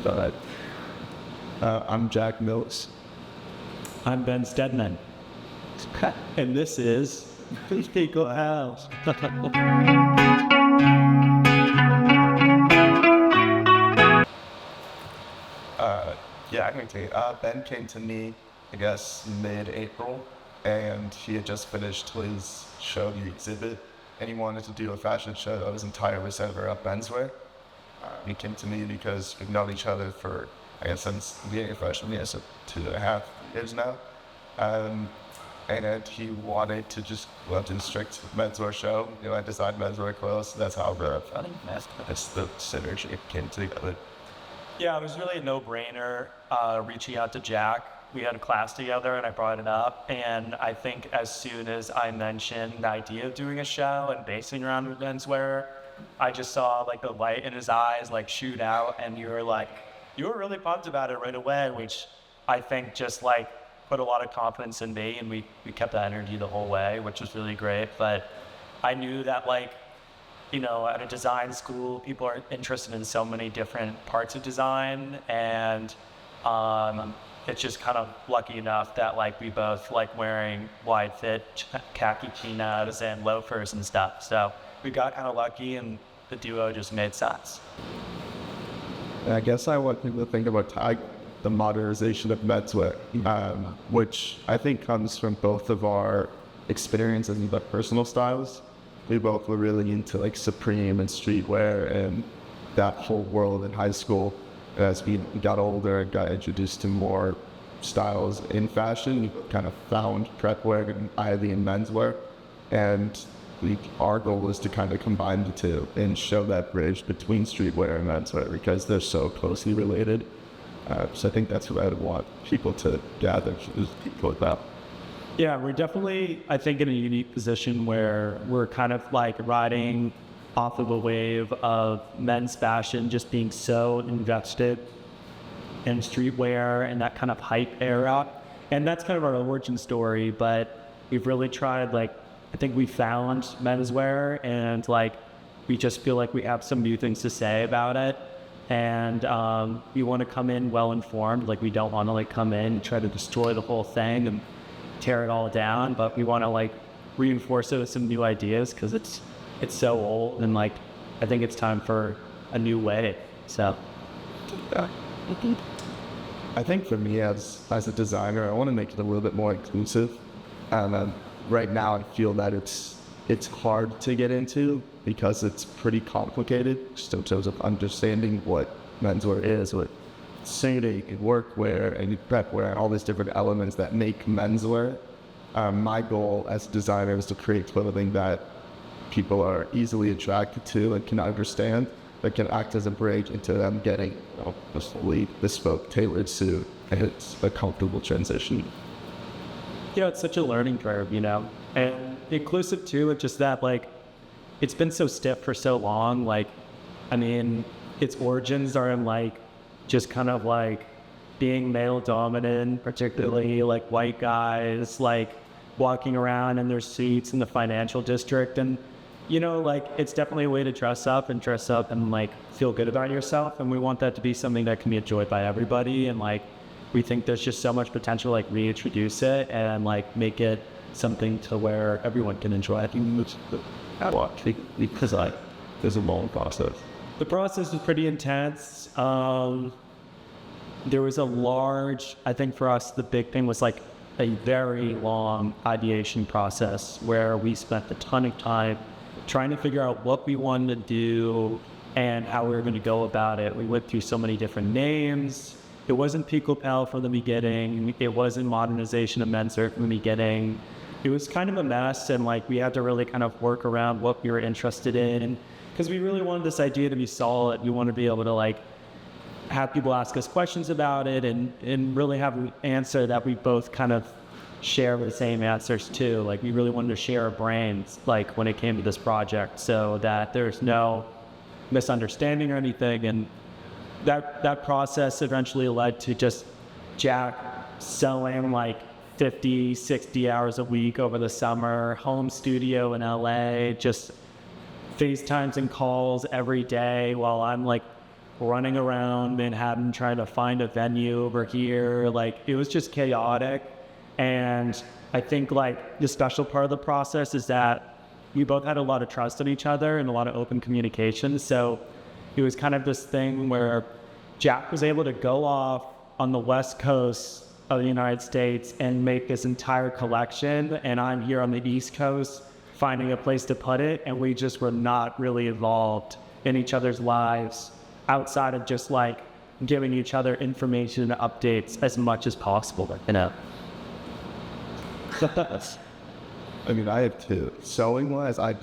But I'm Jack Milkes. I'm Ben Stedman. And this is Peak Lapel. I can tell you. Ben came to me, I guess, mid-April, and he had just finished his show, the exhibit, and he wanted to do a fashion show that was entirely centered around menswear. He came to me because we've known each other for, I guess, since the beginning of freshman year, so 2.5 years now. And he wanted to just go to a strict menswear show. I designed menswear clothes. That's how that's the synergy came together. Yeah, it was really a no-brainer reaching out to Jack. We had a class together and I brought it up. And I think as soon as I mentioned the idea of doing a show and basing around menswear, I just saw like the light in his eyes like shoot out, and you were really pumped about it right away, which I think just like put a lot of confidence in me, and we kept that energy the whole way, which was really great. But I knew that at a design school, people are interested in so many different parts of design, and it's just kind of lucky enough that we both like wearing wide fit khaki chinos and loafers and stuff. So we got kind of lucky, and the duo just made sense. And I guess I want people to think about the modernization of menswear, which I think comes from both of our experiences and the personal styles. We both were really into Supreme and streetwear and that whole world in high school. As we got older and got introduced to more styles in fashion, we kind of found prep wear and Ivy and menswear. And our goal is to kind of combine the two and show that bridge between streetwear and menswear because they're so closely related. So I think that's what I would want people to gather, is people about. Yeah, we're definitely, I think, in a unique position where we're kind of riding off of a wave of men's fashion just being so invested in streetwear and that kind of hype era. And that's kind of our origin story, but we've really tried, I think we found menswear, and we just feel like we have some new things to say about it. And we want to come in well-informed. We don't want to come in and try to destroy the whole thing and tear it all down, but we want to reinforce it with some new ideas because it's so old, and I think it's time for a new way. So I think for me as a designer, I want to make it a little bit more inclusive. And right now I feel that it's hard to get into because it's pretty complicated just in terms of understanding what menswear is, what suiting and workwear and prep wear and all these different elements that make menswear. My goal as a designer is to create clothing that people are easily attracted to and can understand, that can act as a bridge into them getting a fully bespoke, tailored suit, and it's a comfortable transition. It's such a learning curve, and inclusive too. It's just that it's been so stiff for so long. Its origins are in just kind of being male dominant, particularly white guys walking around in their suits in the financial district. And it's definitely a way to dress up and feel good about yourself, and we want that to be something that can be enjoyed by everybody. And we think there's just so much potential to reintroduce it and make it something to where everyone can enjoy it. Because there's a long process. The process was pretty intense. There was I think for us, the big thing was a very long ideation process where we spent a ton of time trying to figure out what we wanted to do and how we were going to go about it. We went through so many different names. It wasn't Peak Lapel from the beginning. It wasn't modernization of menswear from the beginning. It was kind of a mess, and we had to really kind of work around what we were interested in, because we really wanted this idea to be solid. We wanted to be able to have people ask us questions about it and really have an answer that we both kind of share the same answers to. We really wanted to share our brains when it came to this project, so that there's no misunderstanding or anything. And that process eventually led to just Jack selling 50, 60 hours a week over the summer, home studio in LA, just FaceTimes and calls every day while I'm running around Manhattan trying to find a venue over here. Like, it was just chaotic. And I think like the special part of the process is that we both had a lot of trust in each other and a lot of open communication. So it was kind of this thing where Jack was able to go off on the West Coast of the United States and make this entire collection, and I'm here on the East Coast finding a place to put it, and we just were not really involved in each other's lives outside of just like giving each other information and updates as much as possible, you know. I mean, I have two. Sewing wise, I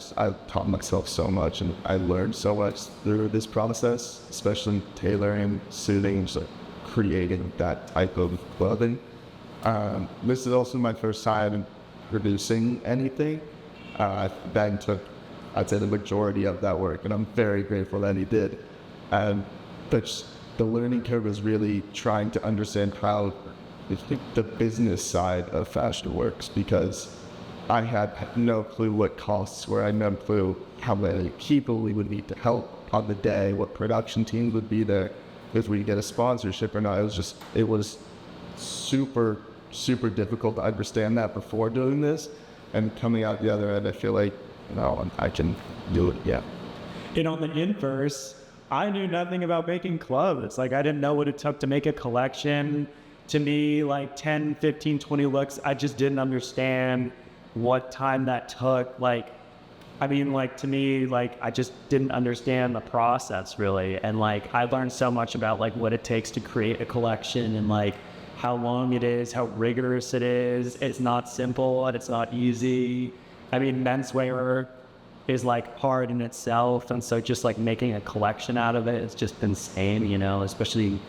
taught myself so much, and I learned so much through this process, especially tailoring, suiting, just like creating that type of clothing. This is also my first time producing anything. Ben took, I'd say, the majority of that work, and I'm very grateful that he did. But the learning curve is really trying to understand how the business side of fashion works, because I had no clue what costs were. I had no clue how many people we would need to help on the day, what production teams would be there, if we get a sponsorship or not. It was super, super difficult to understand that before doing this. And coming out the other end, I feel like, I can do it, yeah. And on the inverse, I knew nothing about making clothes. Like, I didn't know what it took to make a collection. To me, like 10, 15, 20 looks, I just didn't understand what time that took. Like, I mean, like, to me, like, I just didn't understand the process really. And like, I learned so much about like what it takes to create a collection, and like how long it is, how rigorous it is. It's not simple and it's not easy. I mean, menswear is like hard in itself. And so just like making a collection out of it, it's just insane, you know, especially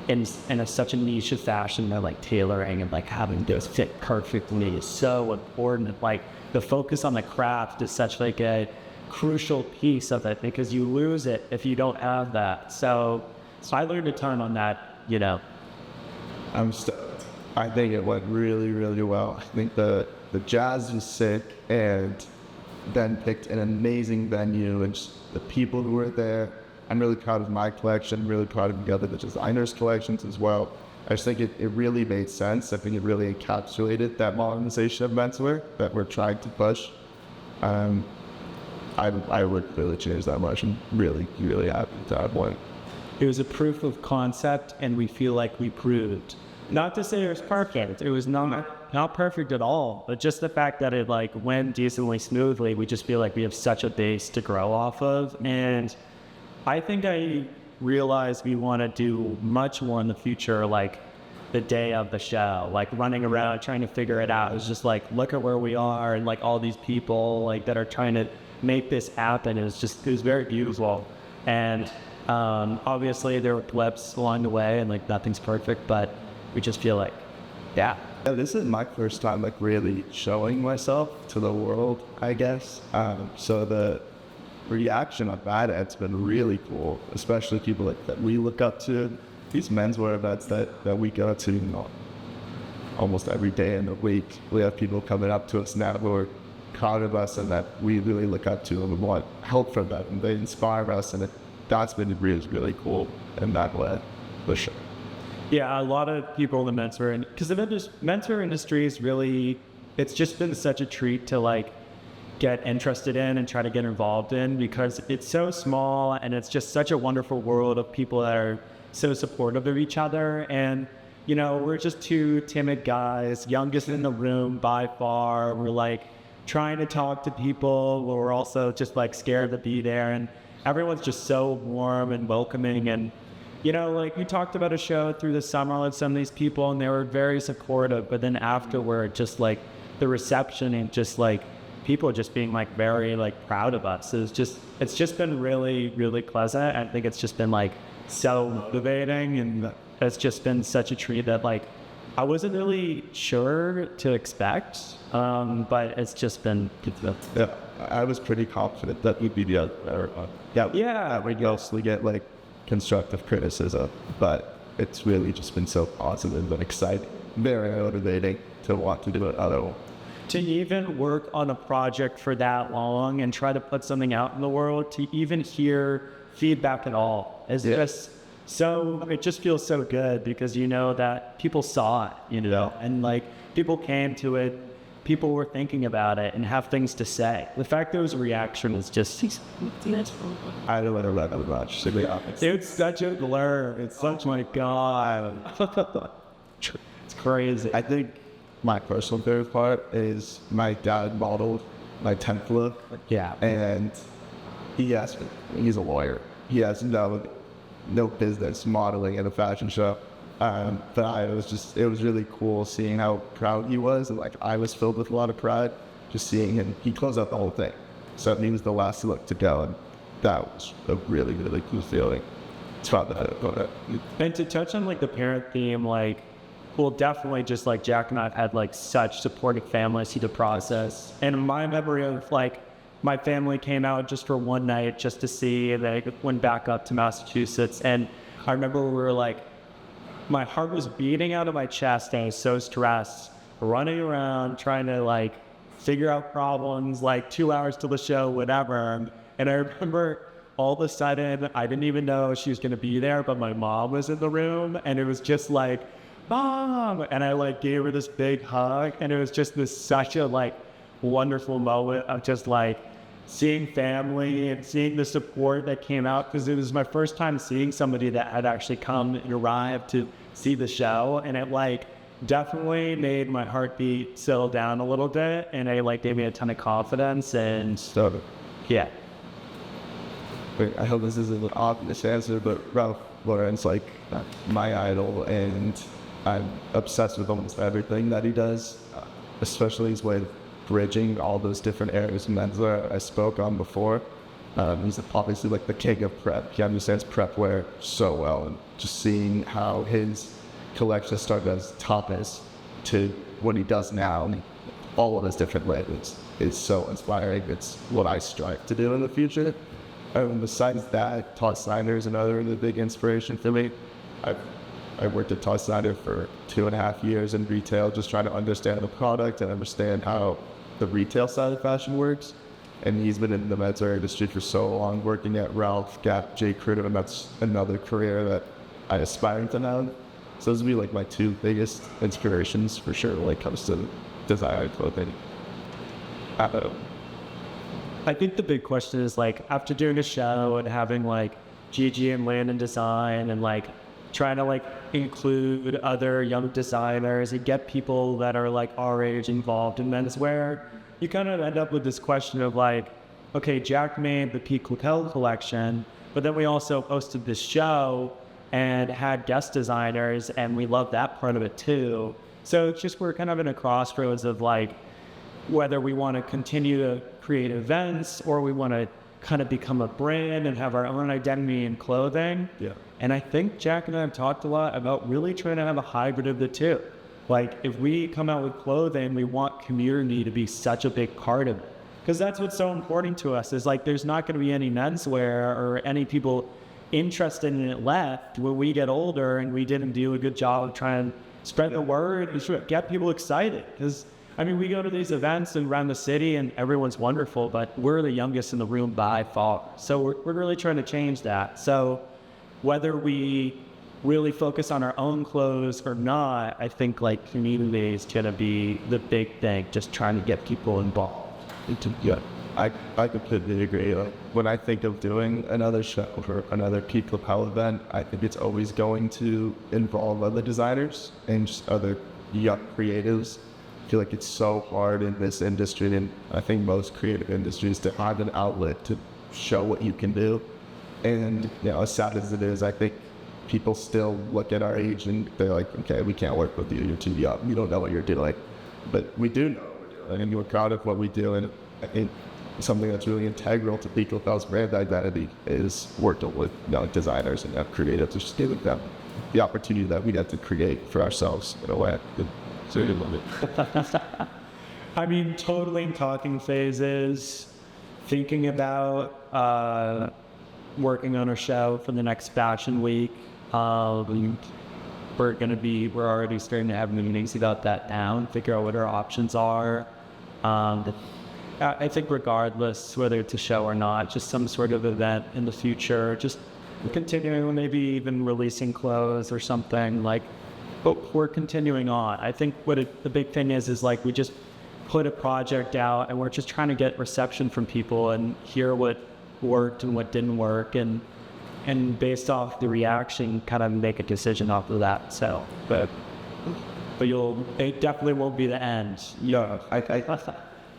in such a niche of fashion, though, like tailoring and like having those fit perfectly is so important. Like, the focus on the craft is such like a crucial piece of it, because you lose it if you don't have that. So I learned a ton on that, you know. I'm stoked. I think it went really, really well. I think the jazz was sick, and Ben picked an amazing venue, and just the people who were there. I'm really proud of my collection, really proud of the other designers' collections as well. I just think it really made sense. I think it really encapsulated that modernization of menswear that we're trying to push. I would really change that much. I'm really, really happy to have one. It was a proof of concept, and we feel like we proved. Not to say it was perfect. It was not perfect at all, but just the fact that it like went decently smoothly, we just feel like we have such a base to grow off of. And I think I realized we want to do much more in the future, like the day of the show, like running around trying to figure it out. It was just like, look at where we are, and like all these people like that are trying to make this happen. It was very beautiful. And obviously there were blips along the way, and like nothing's perfect, but we just feel like, yeah, this is my first time like really showing myself to the world, I guess. So the reaction on that, it's been really cool, especially people like that we look up to. These menswear events that we go to, you know, almost every day in the week, we have people coming up to us now who are proud of us and that we really look up to and want help from them, and they inspire us, and that's been really, really cool in that way, for sure. Yeah, a lot of people in the menswear, because the menswear industry is really, it's just been such a treat to like get interested in and try to get involved in, because it's so small and it's just such a wonderful world of people that are so supportive of each other. And you know, we're just two timid guys, youngest in the room by far. We're like trying to talk to people, but we're also just like scared to be there, and everyone's just so warm and welcoming. And you know, like we talked about a show through the summer with some of these people, and they were very supportive, but then afterward, just like the reception and just like people just being like very like proud of us. It's just been really, really pleasant. I think it's just been like so motivating, and it's just been such a treat that like I wasn't really sure to expect, but it's just been good. Yeah, I was pretty confident that we'd be the other. We'd mostly get like constructive criticism, but it's really just been so positive and exciting, very motivating to want to do it otherwise. To even work on a project for that long and try to put something out in the world, to even hear feedback at all. It's just so, it just feels so good because you know that people saw it, you know, and like people came to it, people were thinking about it and have things to say. The fact there was a reaction is just, I don't want to let that much, to be honest. it's such a blur. It's such, my God. It's crazy. I think my personal favorite part is my dad modeled my 10th look. Yeah. And he's a lawyer. He has no business modeling at a fashion show. But it was really cool seeing how proud he was. And like, I was filled with a lot of pride just seeing him. He closed out the whole thing. So he was the last look to go. And that was a really, really cool feeling. It's fun to about it. And to touch on like the parent theme, like, well, definitely just like Jack and I have had like such supportive families through the process. And my memory of like, my family came out just for one night just to see, and they went back up to Massachusetts. And I remember we were like, my heart was beating out of my chest and I was so stressed, running around trying to like figure out problems, like 2 hours to the show, whatever. And I remember all of a sudden, I didn't even know she was going to be there, but my mom was in the room and it was just like, Mom! And I like gave her this big hug and it was just such a like wonderful moment of just like seeing family and seeing the support that came out, because it was my first time seeing somebody that had actually come and arrived to see the show, and it like definitely made my heartbeat settle down a little bit, and it like gave me a ton of confidence. And So, yeah, I hope this isn't an obvious answer, but Ralph Lauren's like my idol, and I'm obsessed with almost everything that he does, especially his way of bridging all those different areas of menswear I spoke on before. He's obviously like the king of prep. He understands prep wear so well, and just seeing how his collection started as topless to what he does now, and all of his different labels, is so inspiring. It's what I strive to do in the future. Besides that, Todd Snyder is another really big inspiration for me. I worked at Todd Snyder for 2.5 years in retail, just trying to understand the product and understand how the retail side of fashion works. And he's been in the menswear industry for so long, working at Ralph, Gap, J. Crew, and that's another career that I aspire to have. So those would be like my two biggest inspirations for sure when it comes to design clothing. I think the big question is like, after doing a show and having like Gigi and Landon design and like trying to like include other young designers and get people that are like our age involved in menswear, you kind of end up with this question of like, okay, Jack made the Peak Lapel collection, but then we also hosted this show and had guest designers, and we love that part of it too. So it's just, we're kind of in a crossroads of like, whether we want to continue to create events or we want to kind of become a brand and have our own identity in clothing. Yeah. And I think Jack and I have talked a lot about really trying to have a hybrid of the two. Like, if we come out with clothing, we want community to be such a big part of it. Because that's what's so important to us, is like, there's not going to be any menswear or any people interested in it left when we get older and we didn't do a good job of trying to spread the word and get people excited. Because I mean, we go to these events and around the city and everyone's wonderful, but we're the youngest in the room by far. So we're really trying to change that. So whether we really focus on our own clothes or not, I think like community is going to be the big thing, just trying to get people involved. Yeah, I completely agree. When I think of doing another show or another Peak Lapel event, I think it's always going to involve other designers and just other young creatives. I feel like it's so hard in this industry, and I think most creative industries, to have an outlet to show what you can do. And you know, as sad as it is, I think people still look at our age and they're like, okay, we can't work with you, you're too young, you don't know what you're doing. But we do know what we're doing, and we're proud of what we do. And I think something that's really integral to Peak Lapel's brand identity is working with young designers and creatives, just giving them the opportunity that we have to create for ourselves in a way. So I love it. I mean, totally in talking phases, thinking about working on a show for the next fashion week. We're already starting to have meetings about that now and figure out what our options are. I think regardless whether it's a show or not, just some sort of event in the future, just continuing, maybe even releasing clothes or something like, but we're continuing on. I think the big thing is like we just put a project out and we're just trying to get reception from people and hear what worked and what didn't work, and based off the reaction, kind of make a decision off of that. So, but it definitely won't be the end. Yeah,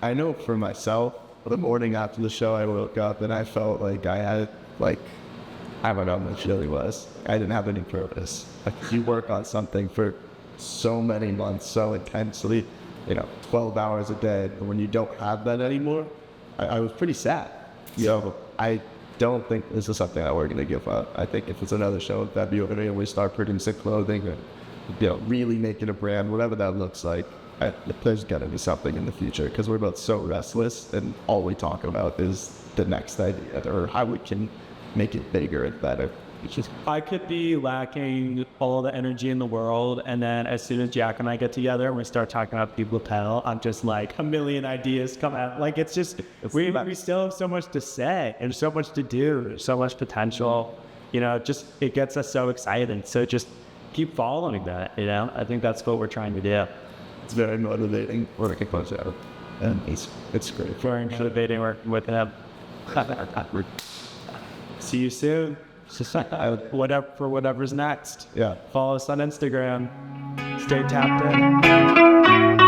I know for myself, the morning after the show, I woke up and I felt like I had, like, I don't know what it really was. I didn't have any purpose. Like, you work on something for so many months, so intensely, 12 hours a day, and when you don't have that anymore, I was pretty sad. I don't think this is something that we're going to give up. I think if it's another show in February and we start producing clothing or, really making a brand, whatever that looks like, there's got to be something in the future, because we're both so restless and all we talk about is the next idea or how we can make it bigger and better. I could be lacking all the energy in the world, and then as soon as Jack and I get together and we start talking about Peak Lapel, I'm just like a million ideas come out. Like, it's just, we still have so much to say and so much to do, so much potential, just, it gets us so excited. So just keep following that, I think that's what we're trying to do. It's very motivating working with him, and it's great. Very motivating working with him. See you soon. Whatever's next. Yeah. Follow us on Instagram. Stay tapped in.